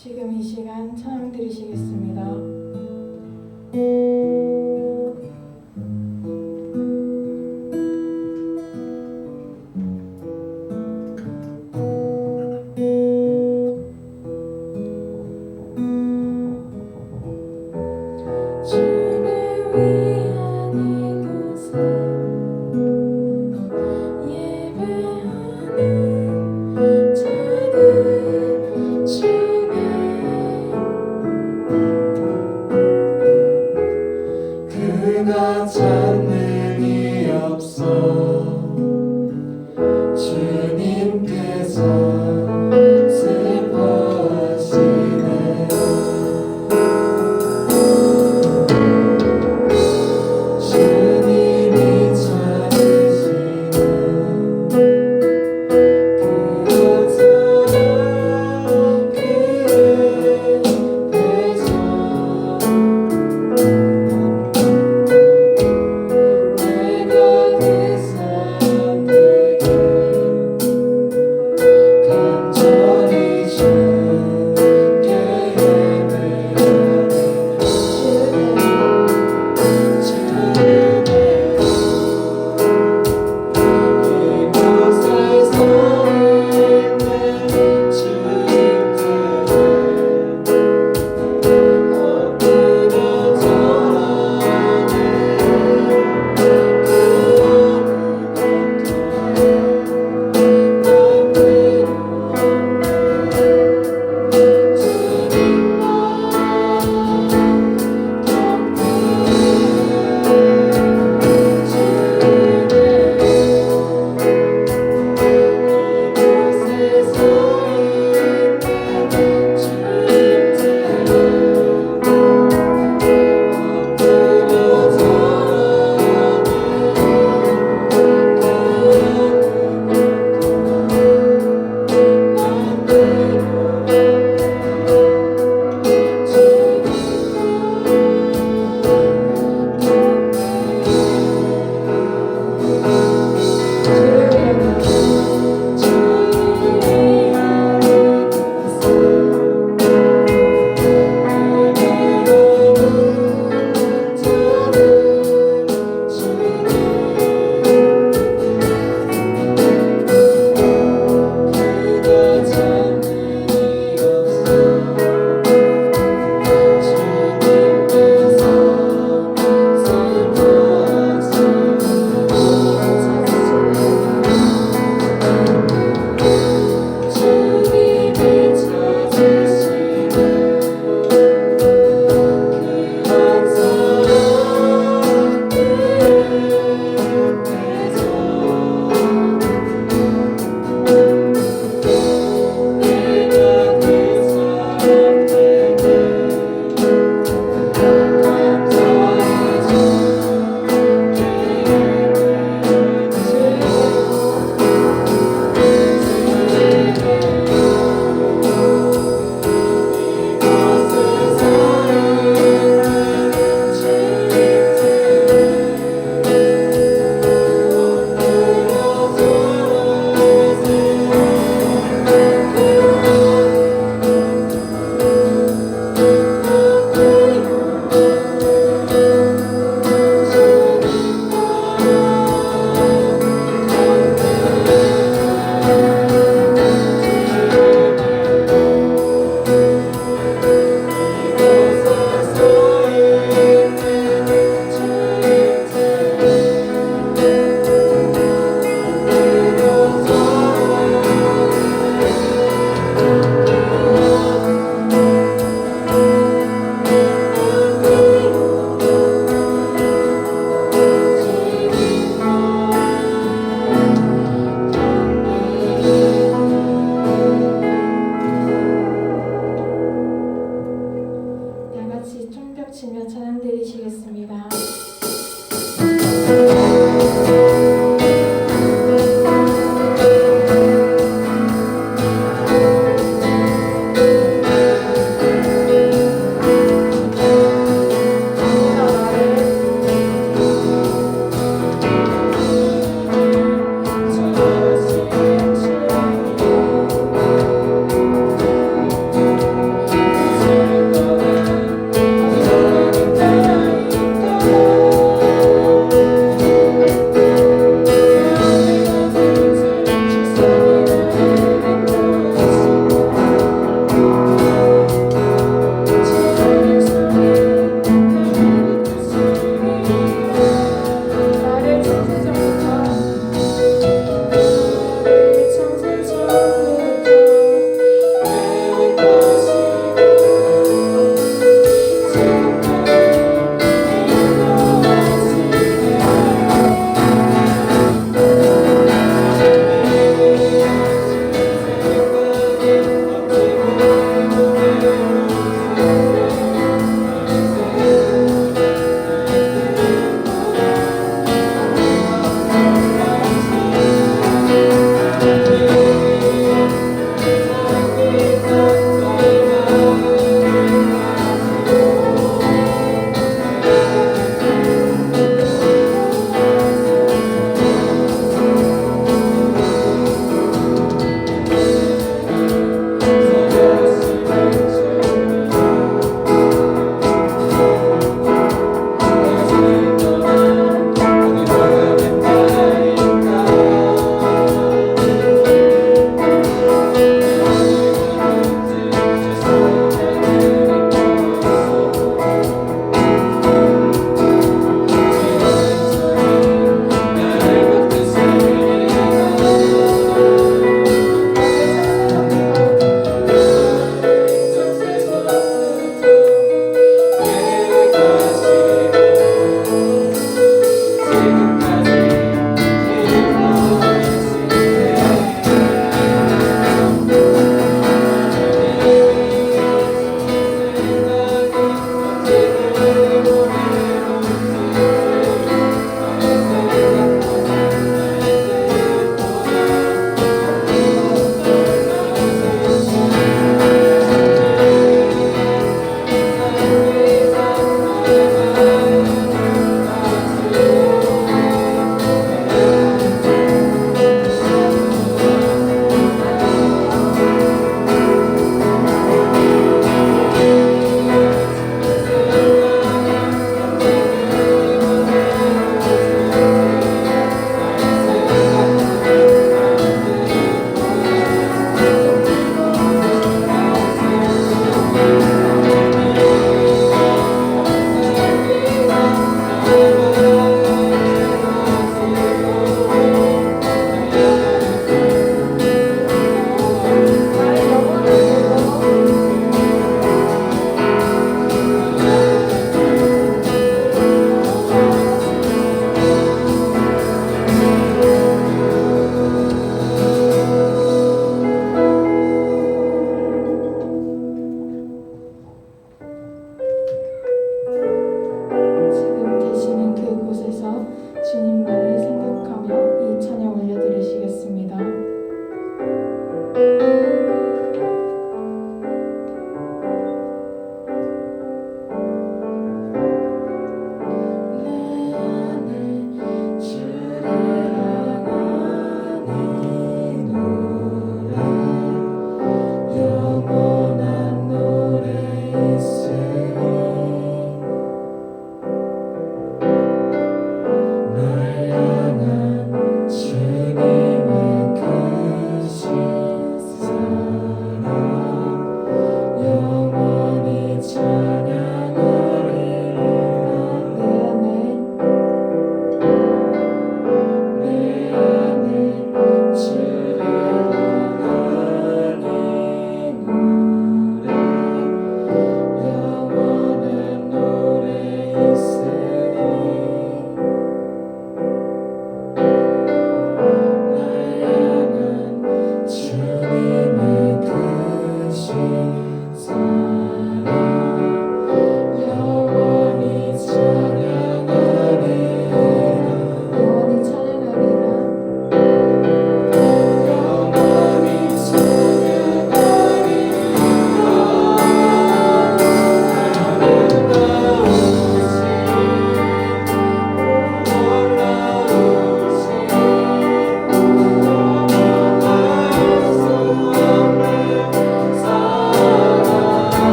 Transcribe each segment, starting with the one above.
지금 이 시간 찬양 드리시겠습니다. 주를 위한 이곳에 예배하는 자들 중에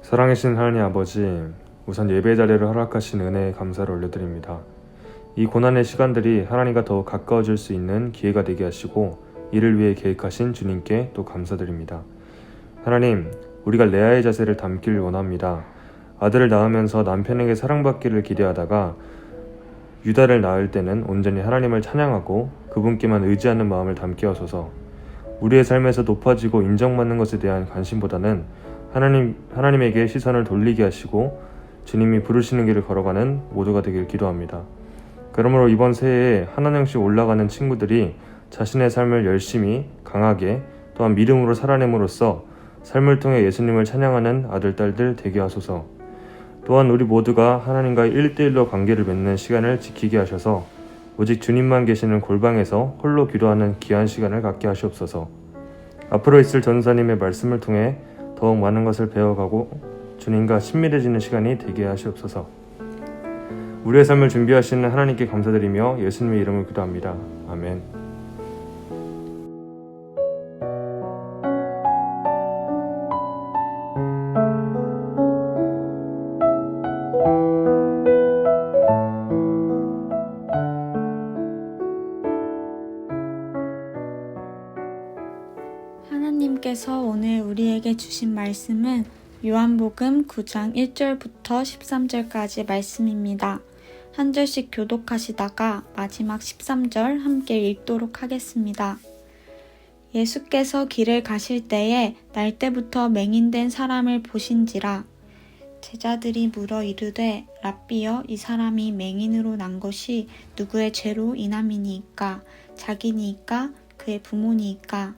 사랑하신 하나님 아버지, 우선 예배 자리를 허락하신 은혜에 감사를 올려드립니다. 이 고난의 시간들이 하나님과 더 가까워질 수 있는 기회가 되게 하시고 이를 위해 계획하신 주님께 또 감사드립니다. 하나님, 우리가 레아의 자세를 담기를 원합니다. 아들을 낳으면서 남편에게 사랑받기를 기대하다가 유다를 낳을 때는 온전히 하나님을 찬양하고 그분께만 의지하는 마음을 담게 하소서. 우리의 삶에서 높아지고 인정받는 것에 대한 관심보다는 하나님에게 시선을 돌리게 하시고 주님이 부르시는 길을 걸어가는 모두가 되길 기도합니다. 그러므로 이번 새해에 한 학년씩 올라가는 친구들이 자신의 삶을 열심히 강하게 또한 믿음으로 살아냄으로써 삶을 통해 예수님을 찬양하는 아들, 딸들 되게 하소서. 또한 우리 모두가 하나님과의 1대1로 관계를 맺는 시간을 지키게 하셔서 오직 주님만 계시는 골방에서 홀로 기도하는 귀한 시간을 갖게 하시옵소서. 앞으로 있을 전사님의 말씀을 통해 더욱 많은 것을 배워가고 주님과 친밀해지는 시간이 되게 하시옵소서. 우리의 삶을 준비하시는 하나님께 감사드리며 예수님의 이름으로 기도합니다. 아멘. 하나님께서 오늘 우리에게 주신 말씀은 요한복음 9장 1절부터 13절까지 말씀입니다. 한 절씩 교독하시다가 마지막 13절 함께 읽도록 하겠습니다. 예수께서 길을 가실 때에 날 때부터 맹인된 사람을 보신지라. 제자들이 물어 이르되 랍비여, 이 사람이 맹인으로 난 것이 누구의 죄로 인함이니이까? 자기니이까? 그의 부모니이까?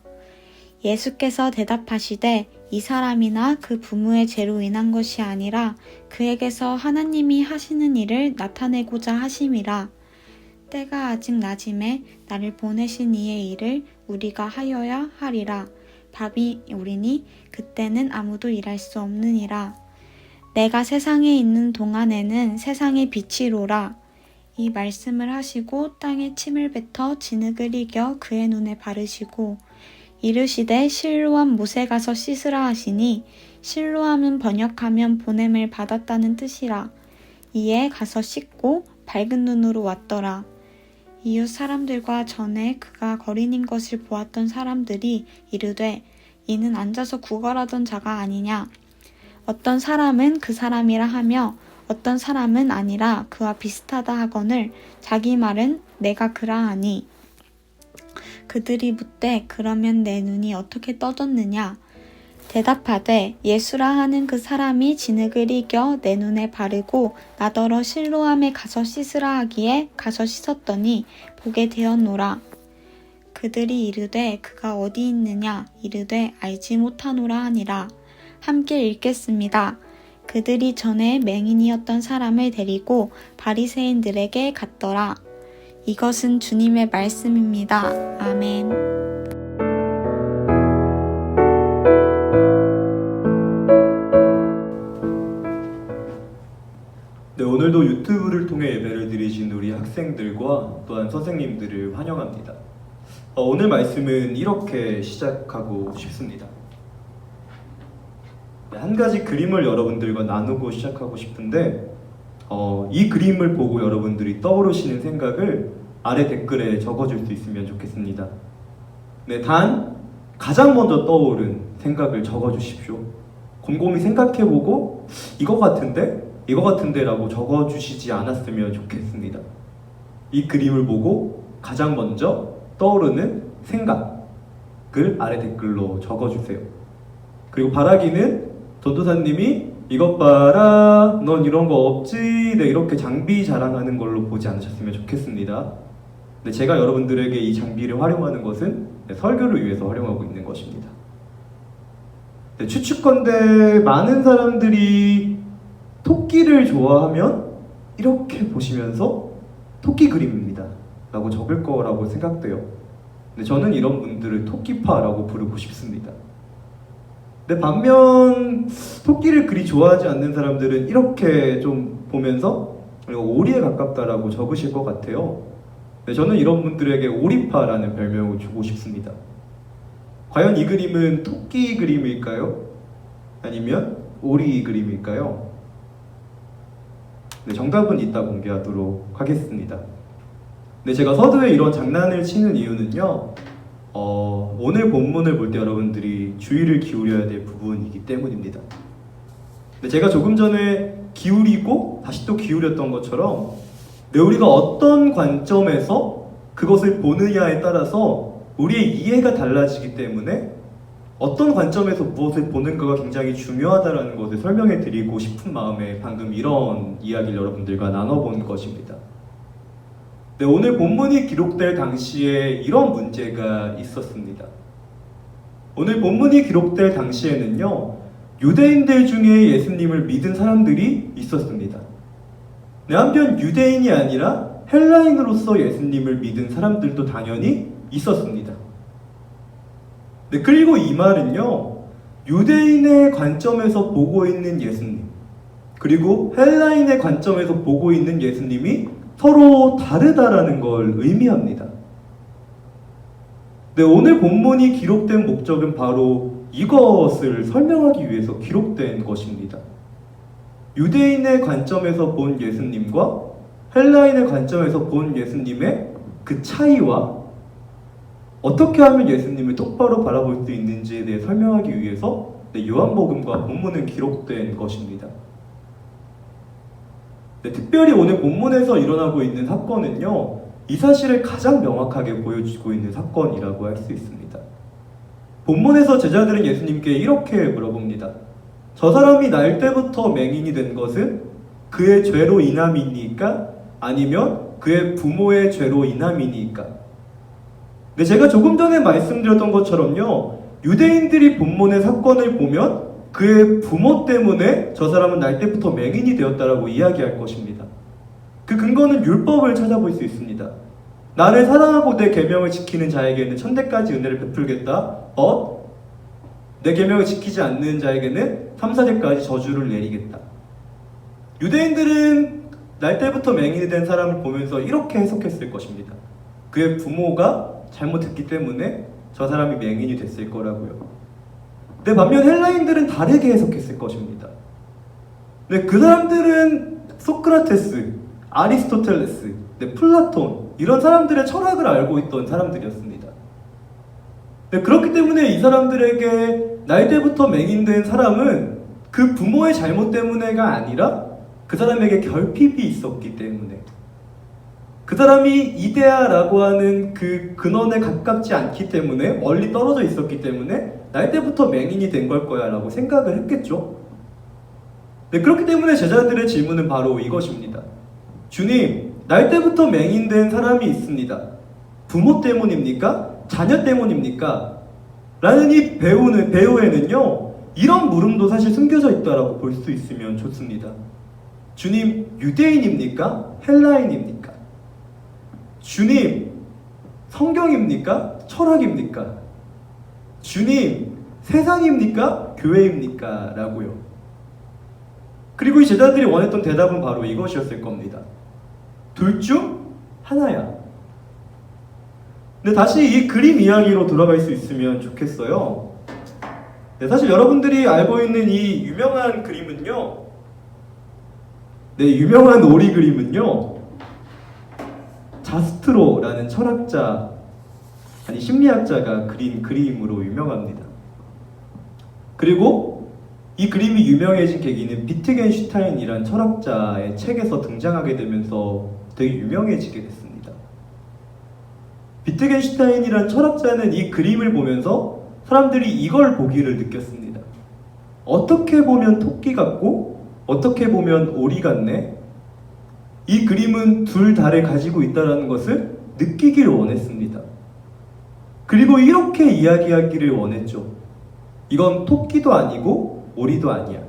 예수께서 대답하시되 이 사람이나 그 부모의 죄로 인한 것이 아니라 그에게서 하나님이 하시는 일을 나타내고자 하심이라. 때가 아직 낮음에 나를 보내신 이의 일을 우리가 하여야 하리라. 밤이 오리니 그때는 아무도 일할 수 없느니라. 내가 세상에 있는 동안에는 세상의 빛이로라. 이 말씀을 하시고 땅에 침을 뱉어 진흙을 이겨 그의 눈에 바르시고 이르시되 실로암 못에 가서 씻으라 하시니, 실로암은 번역하면 보냄을 받았다는 뜻이라. 이에 가서 씻고 밝은 눈으로 왔더라. 이웃 사람들과 전에 그가 거린인 것을 보았던 사람들이 이르되 이는 앉아서 구걸하던 자가 아니냐. 어떤 사람은 그 사람이라 하며 어떤 사람은 아니라 그와 비슷하다 하거늘 자기 말은 내가 그라 하니. 그들이 묻되 그러면 내 눈이 어떻게 떠졌느냐. 대답하되 예수라 하는 그 사람이 진흙을 이겨 내 눈에 바르고 나더러 실로암에 가서 씻으라 하기에 가서 씻었더니 보게 되었노라. 그들이 이르되 그가 어디 있느냐. 이르되 알지 못하노라 하니라. 함께 읽겠습니다. 그들이 전에 맹인이었던 사람을 데리고 바리새인들에게 갔더라. 이것은 주님의 말씀입니다. 아멘. 네, 오늘도 유튜브를 통해 예배를 드리신 우리 학생들과 또한 선생님들을 환영합니다. 오늘 말씀은 이렇게 시작하고 싶습니다. 한 가지 그림을 여러분들과 나누고 시작하고 싶은데 이 그림을 보고 여러분들이 떠오르시는 생각을 아래 댓글에 적어줄 수 있으면 좋겠습니다. 네, 단 가장 먼저 떠오른 생각을 적어주십시오. 곰곰이 생각해보고 이거 같은데 라고 적어주시지 않았으면 좋겠습니다. 이 그림을 보고 가장 먼저 떠오르는 생각을 아래 댓글로 적어주세요. 그리고 바라기는 전도사님이 이것 봐라, 넌 이런 거 없지, 네, 이렇게 장비 자랑하는 걸로 보지 않으셨으면 좋겠습니다. 네, 제가 여러분들에게 이 장비를 활용하는 것은 설교를 위해서 활용하고 있는 것입니다. 네, 추측컨대 많은 사람들이 토끼를 좋아하면 이렇게 보시면서 토끼 그림입니다 라고 적을 거라고 생각돼요. 네, 저는 이런 분들을 토끼파라고 부르고 싶습니다. 근데 반면 토끼를 그리 좋아하지 않는 사람들은 이렇게 좀 보면서 오리에 가깝다라고 적으실 것 같아요. 네, 저는 이런 분들에게 오리파라는 별명을 주고 싶습니다. 과연 이 그림은 토끼 그림일까요? 아니면 오리 그림일까요? 네, 정답은 이따 공개하도록 하겠습니다. 네, 제가 서두에 이런 장난을 치는 이유는요, 오늘 본문을 볼 때 여러분들이 주의를 기울여야 될 부분이기 때문입니다. 네, 제가 조금 전에 기울이고 다시 또 기울였던 것처럼, 네, 우리가 어떤 관점에서 그것을 보느냐에 따라서 우리의 이해가 달라지기 때문에 어떤 관점에서 무엇을 보는가가 굉장히 중요하다는 것을 설명해 드리고 싶은 마음에 방금 이런 이야기를 여러분들과 나눠본 것입니다. 네, 오늘 본문이 기록될 당시에 이런 문제가 있었습니다. 오늘 본문이 기록될 당시에는요, 유대인들 중에 예수님을 믿은 사람들이 있었습니다. 네, 한편 유대인이 아니라 헬라인으로서 예수님을 믿은 사람들도 당연히 있었습니다. 네, 그리고 이 말은요, 유대인의 관점에서 보고 있는 예수님, 그리고 헬라인의 관점에서 보고 있는 예수님이 서로 다르다라는 걸 의미합니다. 네, 오늘 본문이 기록된 목적은 바로 이것을 설명하기 위해서 기록된 것입니다. 유대인의 관점에서 본 예수님과 헬라인의 관점에서 본 예수님의 그 차이와 어떻게 하면 예수님을 똑바로 바라볼 수 있는지에 대해 설명하기 위해서 요한복음과 본문은 기록된 것입니다. 네, 특별히 오늘 본문에서 일어나고 있는 사건은요, 이 사실을 가장 명확하게 보여주고 있는 사건이라고 할 수 있습니다. 본문에서 제자들은 예수님께 이렇게 물어봅니다. 저 사람이 날 때부터 맹인이 된 것은 그의 죄로 인함이니까 아니면 그의 부모의 죄로 인함이니까? 네, 제가 조금 전에 말씀드렸던 것처럼요, 유대인들이 본문의 사건을 보면 그의 부모 때문에 저 사람은 날 때부터 맹인이 되었다라고 이야기할 것입니다. 그 근거는 율법을 찾아볼 수 있습니다. 나를 사랑하고 내 계명을 지키는 자에게는 천대까지 은혜를 베풀겠다. 내 계명을 지키지 않는 자에게는 3, 4대까지 저주를 내리겠다. 유대인들은 날 때부터 맹인이 된 사람을 보면서 이렇게 해석했을 것입니다. 그의 부모가 잘못했기 때문에 저 사람이 맹인이 됐을 거라고요. 네, 반면 헬라인들은 다르게 해석했을 것입니다. 네, 그 사람들은 소크라테스, 아리스토텔레스, 네, 플라톤 이런 사람들의 철학을 알고 있던 사람들이었습니다. 네, 그렇기 때문에 이 사람들에게 날 때부터 맹인된 사람은 그 부모의 잘못 때문에가 아니라 그 사람에게 결핍이 있었기 때문에, 그 사람이 이데아라고 하는 그 근원에 가깝지 않기 때문에, 멀리 떨어져 있었기 때문에 날 때부터 맹인이 된 걸 거야 라고 생각을 했겠죠. 네, 그렇기 때문에 제자들의 질문은 바로 이것입니다. 주님, 날 때부터 맹인된 사람이 있습니다. 부모 때문입니까? 자녀 때문입니까? 라는 이 배우에는요, 이런 물음도 사실 숨겨져 있다라고 볼 수 있으면 좋습니다. 주님, 유대인입니까? 헬라인입니까? 주님, 성경입니까? 철학입니까? 주님, 세상입니까? 교회입니까? 라고요. 그리고 이 제자들이 원했던 대답은 바로 이것이었을 겁니다. 둘 중 하나야. 근데 다시 이 그림 이야기로 돌아갈 수 있으면 좋겠어요. 네, 사실 여러분들이 알고 있는 이 유명한 그림은요, 네, 유명한 오리 그림은요, 자스트로라는 철학자, 아니 심리학자가 그린 그림으로 유명합니다. 그리고 이 그림이 유명해진 계기는 비트겐슈타인이란 철학자의 책에서 등장하게 되면서 되게 유명해지게 됐습니다. 비트겐슈타인이란 철학자는 이 그림을 보면서 사람들이 이걸 보기를 느꼈습니다. 어떻게 보면 토끼 같고 어떻게 보면 오리 같네. 이 그림은 둘 다를 가지고 있다는 것을 느끼기를 원했습니다. 그리고 이렇게 이야기하기를 원했죠. 이건 토끼도 아니고 오리도 아니야.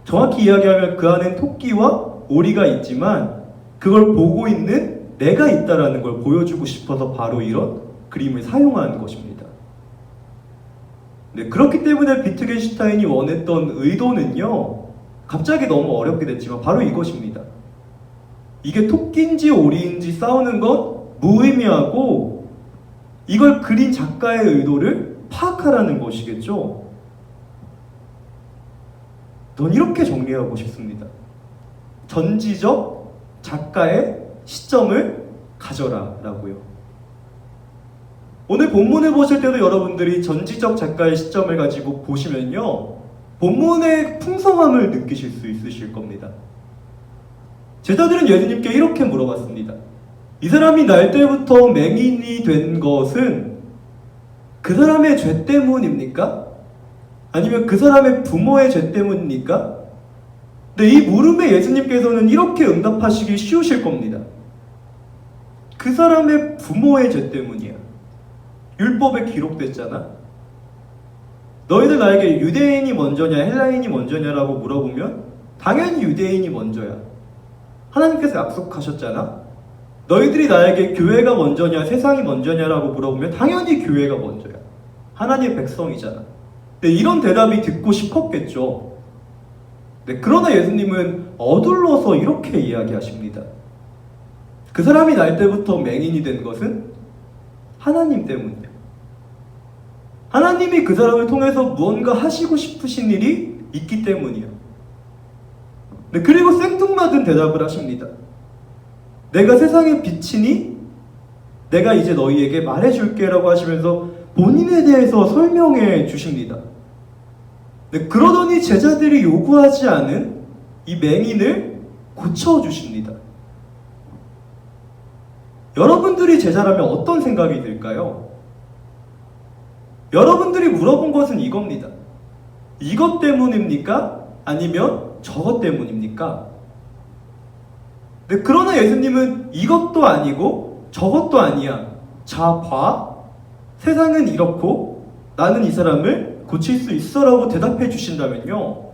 정확히 이야기하면 그 안엔 토끼와 오리가 있지만 그걸 보고 있는 내가 있다라는 걸 보여주고 싶어서 바로 이런 그림을 사용한 것입니다. 네, 그렇기 때문에 비트겐슈타인이 원했던 의도는요, 갑자기 너무 어렵게 됐지만 바로 이것입니다. 이게 토끼인지 오리인지 싸우는 건 무의미하고 이걸 그린 작가의 의도를 파악하라는 것이겠죠. 넌 이렇게 정리하고 싶습니다. 전지적 작가의 시점을 가져라 라고요. 오늘 본문을 보실 때도 여러분들이 전지적 작가의 시점을 가지고 보시면요, 본문의 풍성함을 느끼실 수 있으실 겁니다. 제자들은 예수님께 이렇게 물어봤습니다. 이 사람이 날 때부터 맹인이 된 것은 그 사람의 죄 때문입니까? 아니면 그 사람의 부모의 죄 때문입니까? 근데 이 물음에 예수님께서는 이렇게 응답하시기 쉬우실 겁니다. 그 사람의 부모의 죄 때문이야. 율법에 기록됐잖아. 너희들 나에게 유대인이 먼저냐 헬라인이 먼저냐라고 물어보면 당연히 유대인이 먼저야. 하나님께서 약속하셨잖아. 너희들이 나에게 교회가 먼저냐 세상이 먼저냐라고 물어보면 당연히 교회가 먼저야. 하나님의 백성이잖아. 근데 이런 대답이 듣고 싶었겠죠. 네, 그러나 예수님은 어둘러서 이렇게 이야기하십니다. 그 사람이 날 때부터 맹인이 된 것은 하나님 때문이야. 하나님이 그 사람을 통해서 무언가 하시고 싶으신 일이 있기 때문이야. 네, 그리고 생뚱맞은 대답을 하십니다. 내가 세상의 빛이니 내가 이제 너희에게 말해줄게 라고 하시면서 본인에 대해서 설명해 주십니다. 네, 그러더니 제자들이 요구하지 않은 이 맹인을 고쳐주십니다. 여러분들이 제자라면 어떤 생각이 들까요? 여러분들이 물어본 것은 이겁니다. 이것 때문입니까? 아니면 저것 때문입니까? 네, 그러나 예수님은 이것도 아니고 저것도 아니야. 자, 봐. 세상은 이렇고 나는 이 사람을 고칠 수 있어 라고 대답해 주신다면요,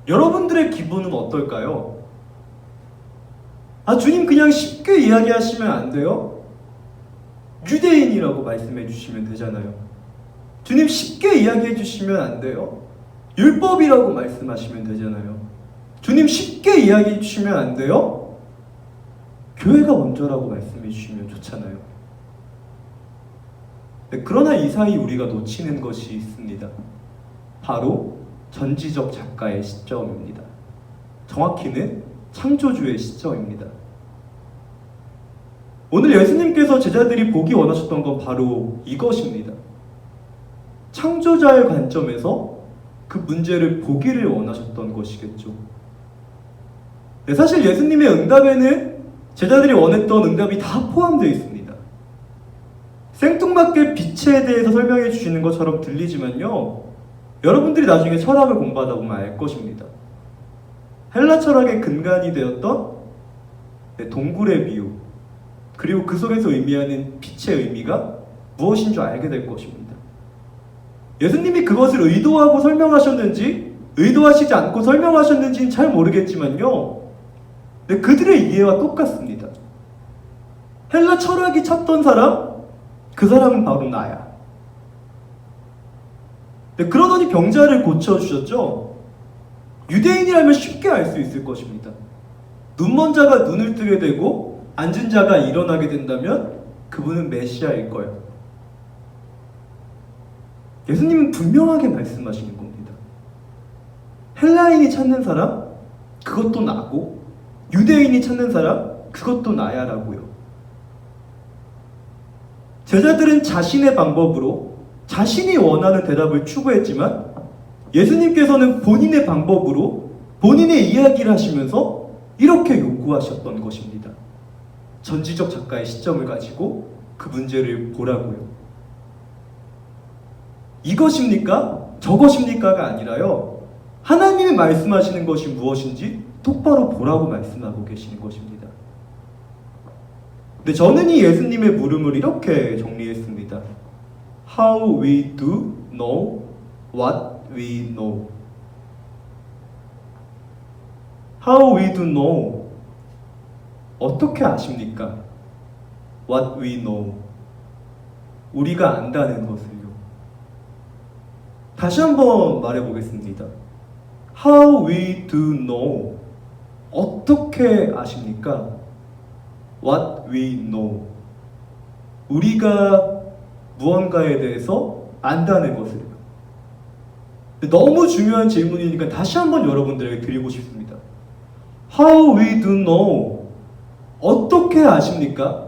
여러분들의 기분은 어떨까요? 아, 주님 그냥 쉽게 이야기하시면 안 돼요? 유대인이라고 말씀해 주시면 되잖아요. 주님 쉽게 이야기해 주시면 안 돼요? 율법이라고 말씀하시면 되잖아요. 주님 쉽게 이야기해 주시면 안 돼요? 교회가 먼저라고 말씀해 주시면 좋잖아요. 네, 그러나 이 사이 우리가 놓치는 것이 있습니다. 바로 전지적 작가의 시점입니다. 정확히는 창조주의 시점입니다. 오늘 예수님께서 제자들이 보기 원하셨던 건 바로 이것입니다. 창조자의 관점에서 그 문제를 보기를 원하셨던 것이겠죠. 네, 사실 예수님의 응답에는 제자들이 원했던 응답이 다 포함되어 있습니다. 생뚱맞게 빛에 대해서 설명해 주시는 것처럼 들리지만요, 여러분들이 나중에 철학을 공부하다 보면 알 것입니다. 헬라 철학의 근간이 되었던 동굴의 비유, 그리고 그 속에서 의미하는 빛의 의미가 무엇인 줄 알게 될 것입니다. 예수님이 그것을 의도하고 설명하셨는지 의도하시지 않고 설명하셨는지는 잘 모르겠지만요, 그들의 이해와 똑같습니다. 헬라 철학이 찾던 사람, 그 사람은 바로 나야. 그러더니 병자를 고쳐주셨죠. 유대인이라면 쉽게 알 수 있을 것입니다. 눈먼 자가 눈을 뜨게 되고 앉은 자가 일어나게 된다면 그분은 메시아일 거예요. 예수님은 분명하게 말씀하시는 겁니다. 헬라인이 찾는 사람, 그것도 나고, 유대인이 찾는 사람, 그것도 나야 라고요. 제자들은 자신의 방법으로 자신이 원하는 대답을 추구했지만 예수님께서는 본인의 방법으로 본인의 이야기를 하시면서 이렇게 요구하셨던 것입니다. 전지적 작가의 시점을 가지고 그 문제를 보라고요. 이것입니까? 저것입니까가 아니라요, 하나님이 말씀하시는 것이 무엇인지 똑바로 보라고 말씀하고 계시는 것입니다. 근데 저는 이 예수님의 물음을 이렇게 정리했습니다. How we do know what we know. How we do know. 어떻게 아십니까? What we know. 우리가 안다는 것을요. 다시 한번 말해보겠습니다. How we do know. 어떻게 아십니까? What we know. 우리가 무언가에 대해서 안다는 것을요. 너무 중요한 질문이니까 다시 한번 여러분들에게 드리고 싶습니다. How we do know? 어떻게 아십니까?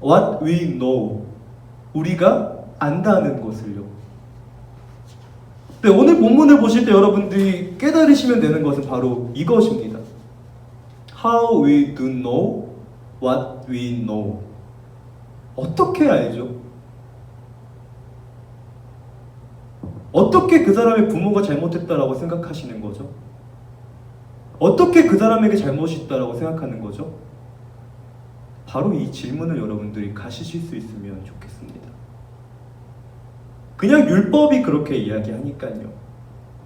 What we know? 우리가 안다는 것을요. 네, 오늘 본문을 보실 때 여러분들이 깨달으시면 되는 것은 바로 이것입니다. How we do know what we know. 어떻게 알죠? 어떻게 그 사람의 부모가 잘못했다라고 생각하시는 거죠? 어떻게 그 사람에게 잘못이 있다라고 생각하는 거죠? 바로 이 질문을 여러분들이 가지실 수 있으면 좋겠습니다. 그냥 율법이 그렇게 이야기하니까요.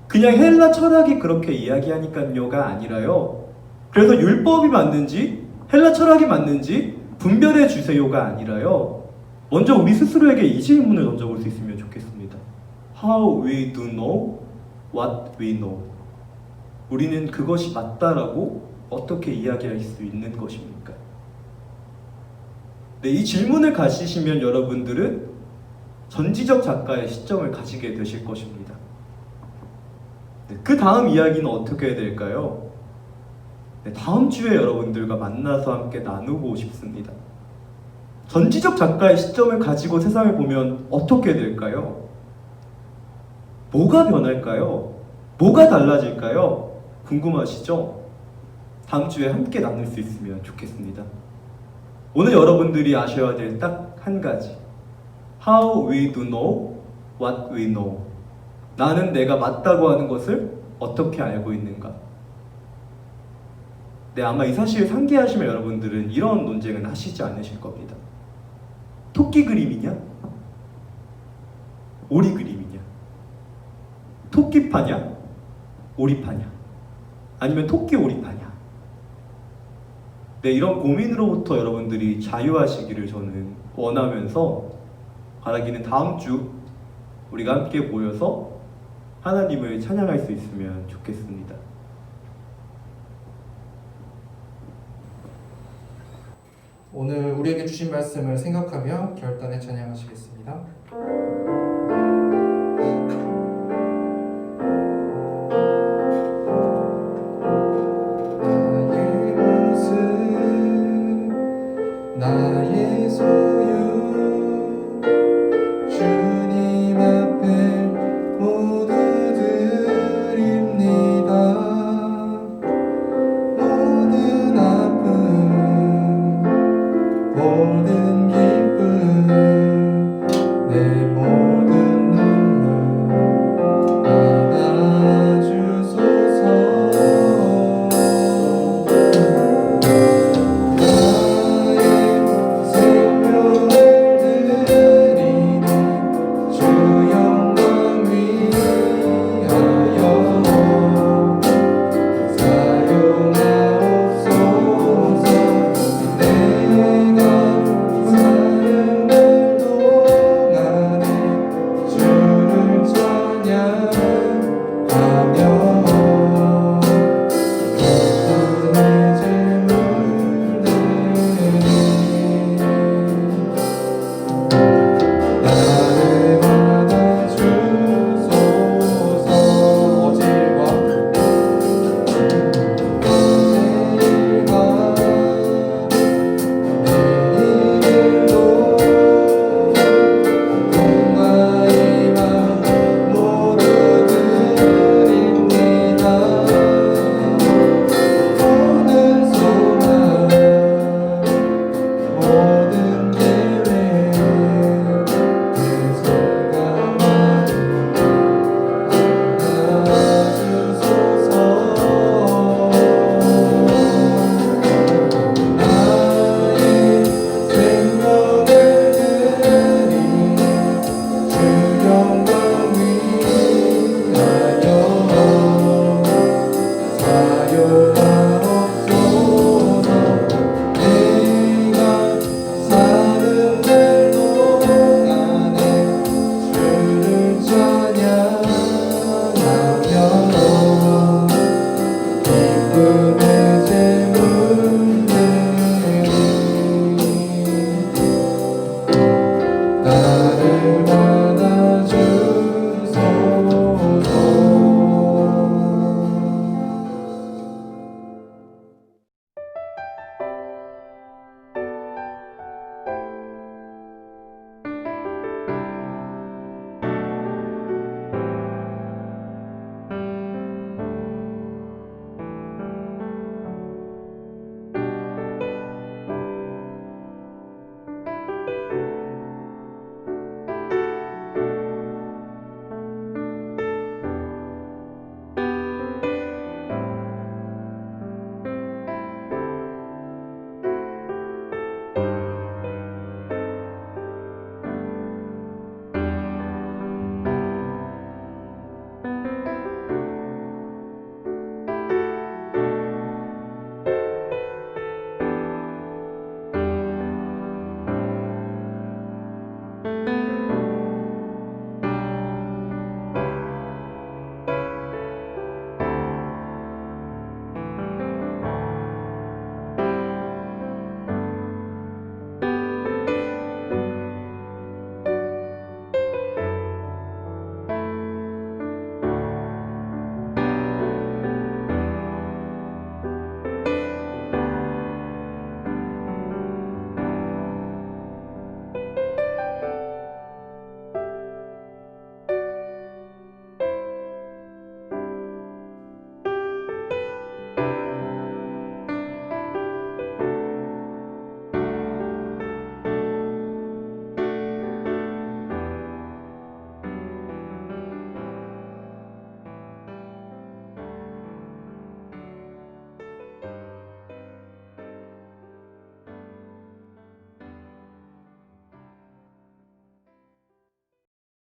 그냥 헬라 철학이 그렇게 이야기하니까요가 아니라요. 그래서 율법이 맞는지 헬라 철학이 맞는지 분별해 주세요가 아니라요. 먼저 우리 스스로에게 이 질문을 던져볼 수 있으면 좋겠습니다. How we do know what we know. 우리는 그것이 맞다라고 어떻게 이야기할 수 있는 것입니까? 네, 이 질문을 가지시면 여러분들은 전지적 작가의 시점을 가지게 되실 것입니다. 네, 그 다음 이야기는 어떻게 해야 될까요? 네, 다음 주에 여러분들과 만나서 함께 나누고 싶습니다. 전지적 작가의 시점을 가지고 세상을 보면 어떻게 될까요? 뭐가 변할까요? 뭐가 달라질까요? 궁금하시죠? 다음 주에 함께 나눌 수 있으면 좋겠습니다. 오늘 여러분들이 아셔야 될 딱 한 가지. How we do know what we know. 나는 내가 맞다고 하는 것을 어떻게 알고 있는가? 네, 아마 이 사실을 상기하시면 여러분들은 이런 논쟁은 하시지 않으실 겁니다. 토끼 그림이냐? 오리 그림이냐? 토끼파냐? 오리파냐? 아니면 토끼 오리파냐? 네, 이런 고민으로부터 여러분들이 자유하시기를 저는 원하면서 바라기는 다음 주 우리가 함께 모여서 하나님을 찬양할 수 있으면 좋겠습니다. 오늘 우리에게 주신 말씀을 생각하며 결단에 찬양하시겠습니다.